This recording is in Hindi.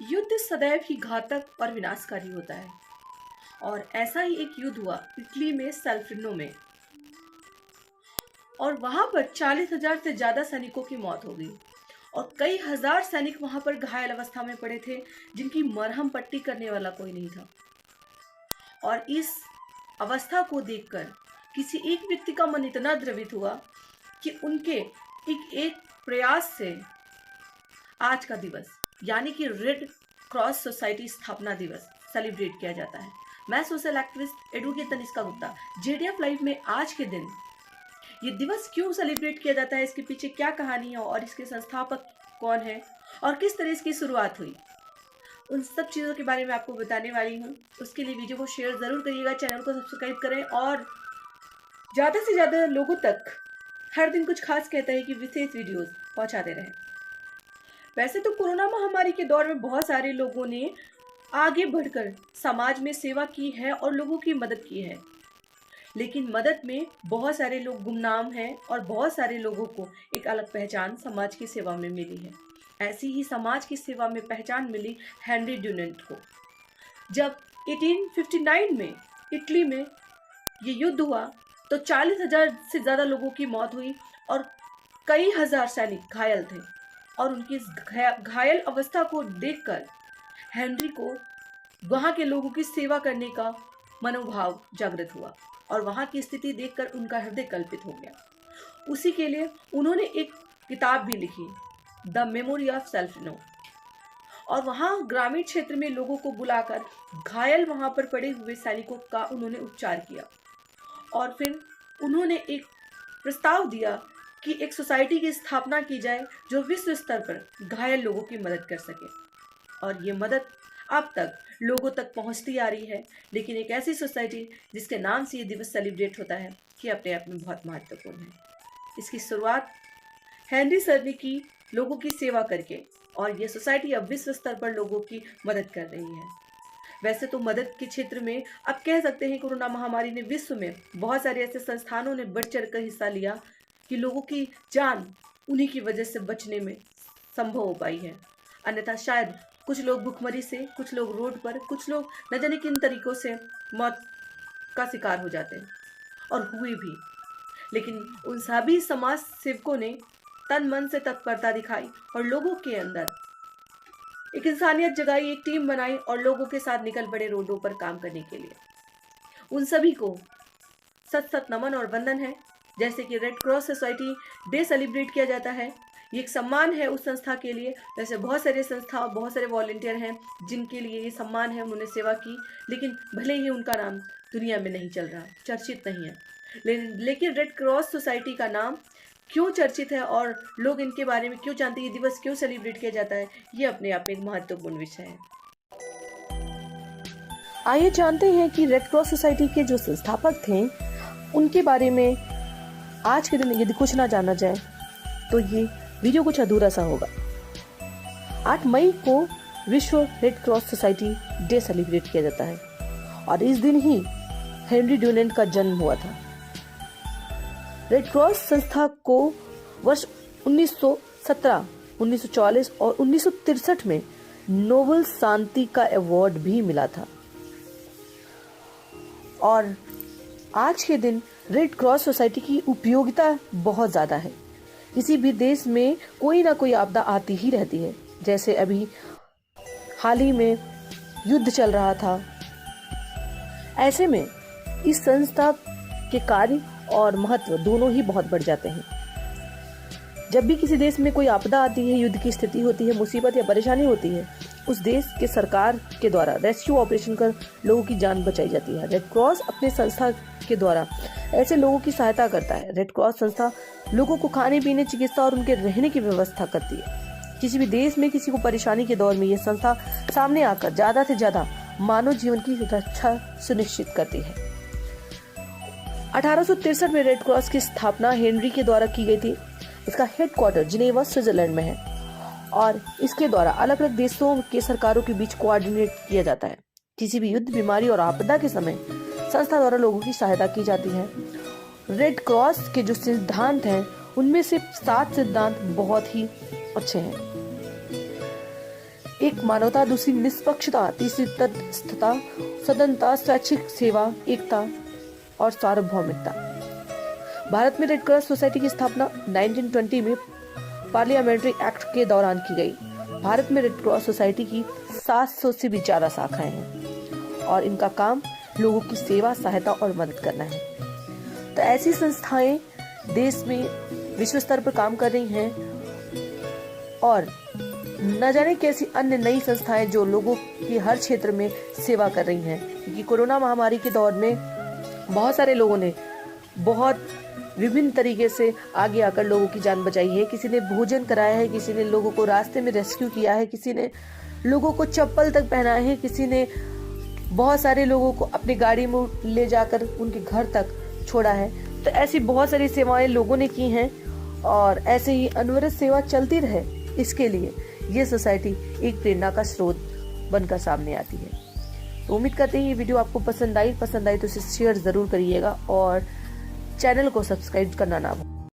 युद्ध सदैव ही घातक और विनाशकारी होता है और ऐसा ही एक युद्ध हुआ इटली में सल्फिनो में और वहां पर 40,000 से ज्यादा सैनिकों की मौत हो गई और कई हजार सैनिक वहां पर घायल अवस्था में पड़े थे जिनकी मरहम पट्टी करने वाला कोई नहीं था। और इस अवस्था को देखकर किसी एक व्यक्ति का मन इतना द्रवित हुआ कि उनके एक प्रयास से आज का दिवस यानी कि रेड क्रॉस सोसाइटी स्थापना दिवस सेलिब्रेट किया जाता है। मैं social activist advocate Tanishka Gupta JDF live में आज के दिन ये दिवस क्यों सेलिब्रेट किया जाता है, इसके पीछे क्या कहानी है और इसके संस्थापक कौन है और किस तरह इसकी शुरुआत हुई, उन सब चीज़ों के बारे में आपको बताने वाली हूँ। उसके लिए वीडियो को शेयर ज़रूर करिएगा, चैनल को सब्सक्राइब करें और ज़्यादा से ज़्यादा लोगों तक हर दिन कुछ खास कहता है कि विशेष वीडियोस पहुँचाते रहें। वैसे तो कोरोना महामारी के दौर में बहुत सारे लोगों ने आगे बढ़कर समाज में सेवा की है और लोगों की मदद की है, लेकिन मदद में बहुत सारे लोग गुमनाम हैं और बहुत सारे लोगों को एक अलग पहचान समाज की सेवा में मिली है। ऐसी ही समाज की सेवा में पहचान मिली हेनरी ड्यूनेंट को। जब 1859 में इटली में ये युद्ध हुआ तो 40,000 से ज़्यादा लोगों की मौत हुई और कई हजार सैनिक घायल थे और उनकी इस घायल अवस्था को देखकर हेनरी को वहाँ के लोगों की सेवा करने का मनोभाव जागृत हुआ और वहाँ की स्थिति देखकर उनका हृदय कल्पित हो गया। उसी के लिए उन्होंने एक किताब भी लिखी, द मेमोरी ऑफ सेल्फिनो, और वहाँ ग्रामीण क्षेत्र में लोगों को बुलाकर घायल वहाँ पर पड़े हुए सैनिकों का उन्होंने उपचार किया और फिर उन्होंने एक प्रस्ताव दिया कि एक सोसाइटी की स्थापना की जाए जो विश्व स्तर पर घायल लोगों की मदद कर सके। और ये मदद अब तक लोगों तक पहुंचती आ रही है, लेकिन एक ऐसी सोसाइटी जिसके नाम से ये दिवस सेलिब्रेट होता है कि अपने आप में बहुत महत्वपूर्ण है। इसकी शुरुआत हेनरी सर ने की लोगों की सेवा करके और ये सोसाइटी अब विश्व स्तर पर लोगों की मदद कर रही है। वैसे तो मदद के क्षेत्र में अब कह सकते हैं कोरोना महामारी ने विश्व में बहुत सारे ऐसे संस्थानों ने बढ़ चढ़ कर हिस्सा लिया कि लोगों की जान उन्हीं की वजह से बचने में संभव हो पाई है। अन्यथा शायद कुछ लोग भुखमरी से, कुछ लोग रोड पर, कुछ लोग न जाने किन तरीकों से मौत का शिकार हो जाते हैं और हुए भी। लेकिन उन सभी समाज सेवकों ने तन मन से तत्परता दिखाई और लोगों के अंदर एक इंसानियत जगाई, एक टीम बनाई और लोगों के साथ निकल पड़े रोडों पर काम करने के लिए। उन सभी को सत सत नमन और वंदन है। जैसे कि red cross society day celebrate किया जाता है, ये एक सम्मान है उस संस्था के लिए। वैसे बहुत सारे संस्था, बहुत सारे वॉलंटियर हैं जिनके लिए ये सम्मान है, उन्होंने सेवा की, लेकिन भले ही उनका नाम दुनिया में नहीं चल रहा, चर्चित नहीं है, लेकिन रेड क्रॉस सोसाइटी का नाम क्यों चर्चित है और लोग इनके बारे में क्यों जानते हैं, ये दिवस क्यों सेलिब्रेट किया जाता है, ये अपने आप में एक महत्वपूर्ण विषय है। आइए जानते हैं कि रेड क्रॉस सोसाइटी के जो संस्थापक थे उनके बारे में। आज के दिन यदि कुछ ना जाना जाए तो ये वीडियो कुछ अधूरा सा होगा। 8 मई को विश्व red cross society day celebrate किया जाता है और इस दिन ही हेनरी ड्यूनेंट का जन्म हुआ था। रेड क्रॉस संस्था को वर्ष 1917, 1940 और 1963 में नोबेल शांति का अवार्ड भी मिला था। और आज के दिन रेड क्रॉस सोसाइटी की उपयोगिता बहुत ज़्यादा है। किसी भी देश में कोई ना कोई आपदा आती ही रहती है। जैसे अभी हाल ही में युद्ध चल रहा था, ऐसे में इस संस्था के कार्य और महत्व दोनों ही बहुत बढ़ जाते हैं। जब भी किसी देश में कोई आपदा आती है, युद्ध की स्थिति होती है, मुसीबत या परेशानी होती है, उस देश के सरकार के द्वारा रेस्क्यू ऑपरेशन कर लोगों की जान बचाई जाती है। रेड क्रॉस अपने संस्था के द्वारा ऐसे लोगों की सहायता करता है। रेड क्रॉस संस्था लोगों को खाने पीने, चिकित्सा और उनके रहने की व्यवस्था करती है। किसी भी देश में किसी को परेशानी के दौर में यह संस्था सामने आकर ज्यादा से ज्यादा मानव जीवन की रक्षा सुनिश्चित करती है। 1863 में रेड क्रॉस की स्थापना हेनरी के द्वारा की गई थी। इसका हेडक्वार्टर जिनेवा, स्विट्जरलैंड में है और इसके द्वारा अलग अलग देशों के सरकारों के बीच कोऑर्डिनेट किया जाता है। किसी भी युद्ध, बीमारी और आपदा के समय संस्था द्वारा लोगों की सहायता की जाती है। रेड क्रॉस के जो सिद्धांत हैं उनमें से 7 सिद्धांत बहुत ही अच्छे हैं। एक मानवता, दूसरी निष्पक्षता, तीसरी तटस्थता, सदनता, स्वैच्छिक सेवा, एकता और सार्वभौमिकता। भारत में रेड क्रॉस सोसाइटी की स्थापना 1920 में पार्लियामेंट्री एक्ट के दौरान की गई। भारत में रेड क्रॉस सोसाइटी की 700 से भी ज्यादा शाखाएं हैं और इनका काम लोगों की सेवा, सहायता और मदद करना है। तो ऐसी संस्थाएं देश में विश्व स्तर पर काम कर रही हैं और न जाने कैसी अन्य नई संस्थाएं जो लोगों की हर क्षेत्र में सेवा कर रही हैं, क्योंकि कोरोना महामारी के दौर में बहुत सारे लोगों ने बहुत विभिन्न तरीके से आगे आकर लोगों की जान बचाई है। किसी ने भोजन कराया है, किसी ने लोगों को रास्ते में रेस्क्यू किया है, किसी ने लोगों को चप्पल तक पहनाए है, किसी ने बहुत सारे लोगों को अपनी गाड़ी में ले जाकर उनके घर तक छोड़ा है। तो ऐसी बहुत सारी सेवाएं लोगों ने की हैं और ऐसे ही अनवरत सेवा चलती रहे, इसके लिए ये सोसाइटी एक प्रेरणा का स्रोत बनकर सामने आती है। तो उम्मीद करते हैं ये वीडियो आपको पसंद आई तो इसे शेयर जरूर करिएगा और चैनल को सब्सक्राइब करना ना भूलें।